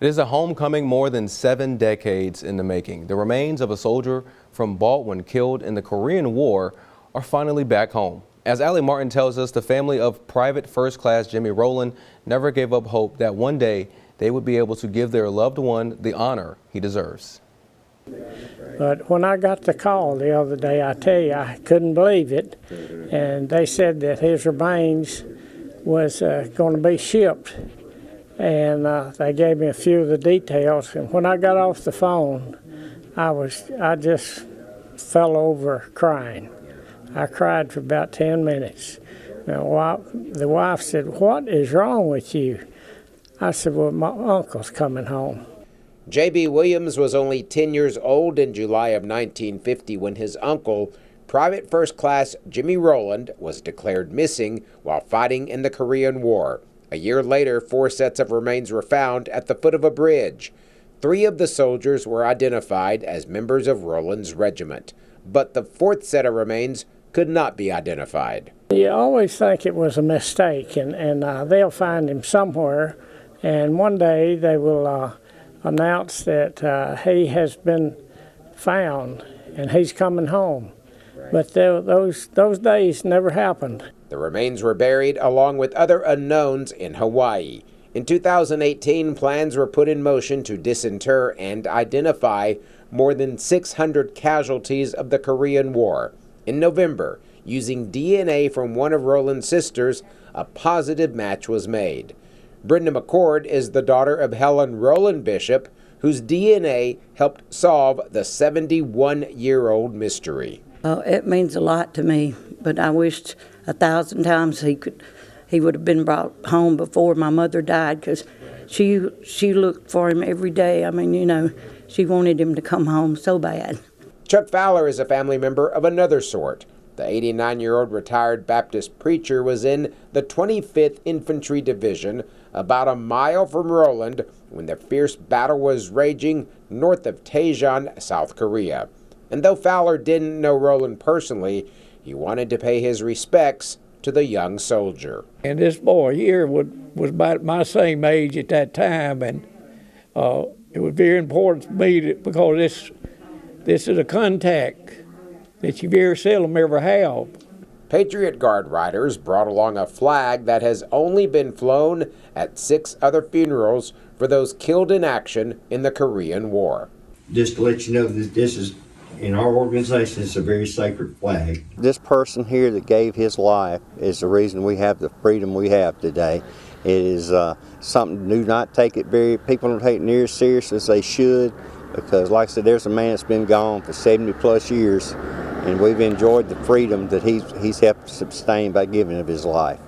It is a homecoming more than 7 decades in the making. The remains of a soldier from BALDWYN killed in the Korean War are finally back home. As Allie Martin tells us, the family of Private First Class Jimmy Rowland never gave up hope that one day they would be able to give their loved one the honor he deserves. But when I got the call the other day, I tell you, I couldn't believe it. And they said that his remains was going to be shipped. And they gave me a few of the details. And when I got off the phone, I just fell over crying. I cried for about 10 minutes. Now, the wife said, "What is wrong with you?" I said, "Well, my uncle's coming home." J.B. Williams was only 10 years old in July of 1950 when his uncle, Private First Class Jimmy Rowland, was declared missing while fighting in the Korean War. A year later, 4 sets of remains were found at the foot of a bridge. 3 of the soldiers were identified as members of Rowland's regiment, but the 4th set of remains could not be identified. You always think it was a mistake, and they'll find him somewhere, and one day they will announce that he has been found and he's coming home. But those days never happened. The remains were buried along with other unknowns in Hawaii. In 2018, plans were put in motion to disinter and identify more than 600 casualties of the Korean War. In November, using DNA from one of Rowland's sisters, a positive match was made. Brenda McCord is the daughter of Helen Rowland Bishop, whose DNA helped solve the 71-year-old mystery. It means a lot to me, but I wished 1,000 times he would have been brought home before my mother died, because she looked for him every day. I mean, you know, she wanted him to come home so bad. Chuck Fowler is a family member of another sort. The 89-year-old retired Baptist preacher was in the 25th Infantry Division, about a mile from Rowland, when the fierce battle was raging north of Daejeon, South Korea. And though Fowler didn't know Rowland personally, he wanted to pay his respects to the young soldier. And this boy here was about my same age at that time, and it was very important to me because this is a contact that you very seldom ever have. Patriot Guard riders brought along a flag that has only been flown at 6 other funerals for those killed in action in the Korean War. Just to let you know that this is, in our organization, it's a very sacred flag. This person here that gave his life is the reason we have the freedom we have today. It is something, do not take it people don't take it near as serious as they should, because like I said, there's a man that's been gone for 70 plus years, and we've enjoyed the freedom that he's helped sustain by giving of his life.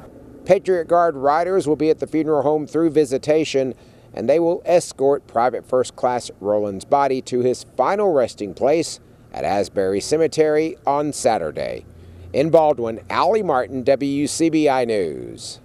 Patriot Guard riders will be at the funeral home through visitation, and they will escort Private First Class Rowland's body to his final resting place at Asbury Cemetery on Saturday. In Baldwin, Allie Martin, WCBI News.